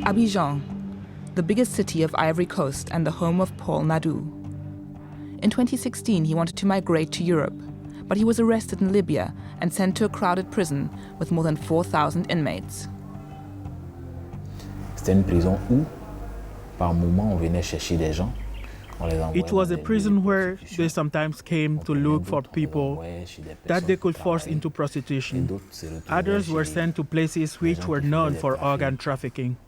Abidjan, the biggest city of Ivory Coast and the home of Paul Gnadou. In 2016, he wanted to migrate to Europe, but he was arrested in Libya and sent to a crowded prison with more than 4,000 inmates. C'était une prison où, par moment, on venait chercher des gens. It was a prison where they sometimes came to look for people that they could force into prostitution. Others were sent to places which were known for organ trafficking.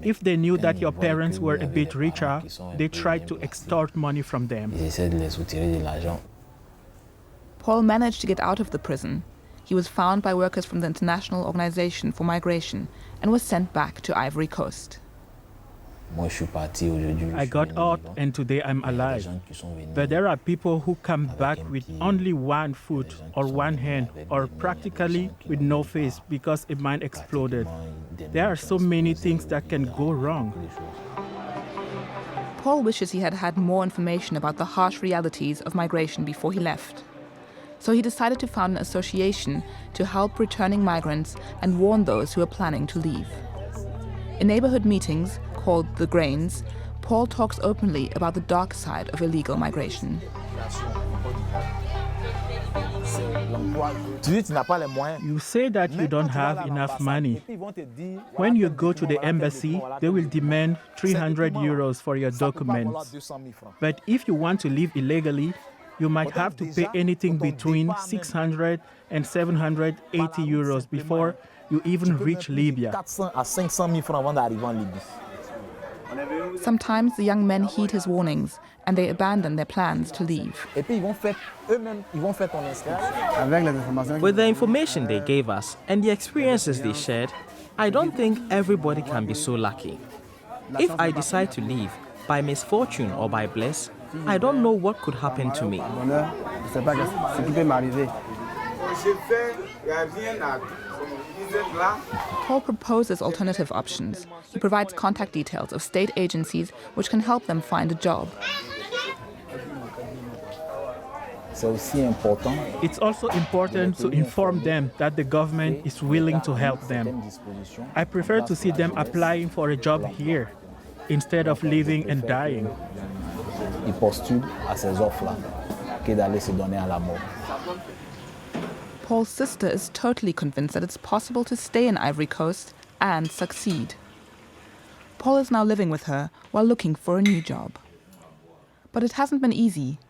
If they knew that your parents were a bit richer, they tried to extort money from them. Paul managed to get out of the prison. He was found by workers from the International Organization for Migration and was sent back to Ivory Coast. I got out and today I'm alive. But there are people who come back with only one foot or one hand or practically with no face because a mine exploded. There are so many things that can go wrong. Paul wishes he had had more information about the harsh realities of migration before he left. So he decided to found an association to help returning migrants and warn those who are planning to leave. In neighborhood meetings, called the Grains, Paul talks openly about the dark side of illegal migration. You say that you don't have enough money. When you go to the embassy, they will demand 300 euros for your documents. But if you want to live illegally, you might have to pay anything between 600 and 780 euros before you even reach Libya. Sometimes the young men heed his warnings and they abandon their plans to leave. With the information they gave us and the experiences they shared, I don't think everybody can be so lucky. If I decide to leave, by misfortune or by bliss, I don't know what could happen to me. Paul proposes alternative options. He provides contact details of state agencies which can help them find a job. It's also important to inform them that the government is willing to help them. I prefer to see them applying for a job here instead of living and dying. Paul's sister is totally convinced that it's possible to stay in Ivory Coast and succeed. Paul is now living with her while looking for a new job. But it hasn't been easy.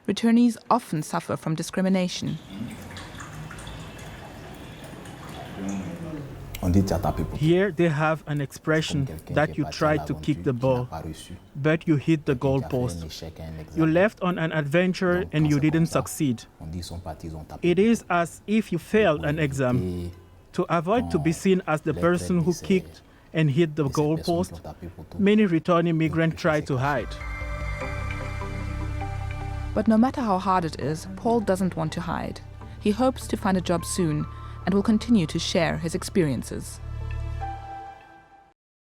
Returnees often suffer from discrimination. Here they have an expression that you tried to kick the ball, but you hit the goalpost. You left on an adventure and you didn't succeed. It is as if you failed an exam. To avoid to be seen as the person who kicked and hit the goalpost, many returning migrants try to hide. But no matter how hard it is, Paul doesn't want to hide. He hopes to find a job soon and will continue to share his experiences.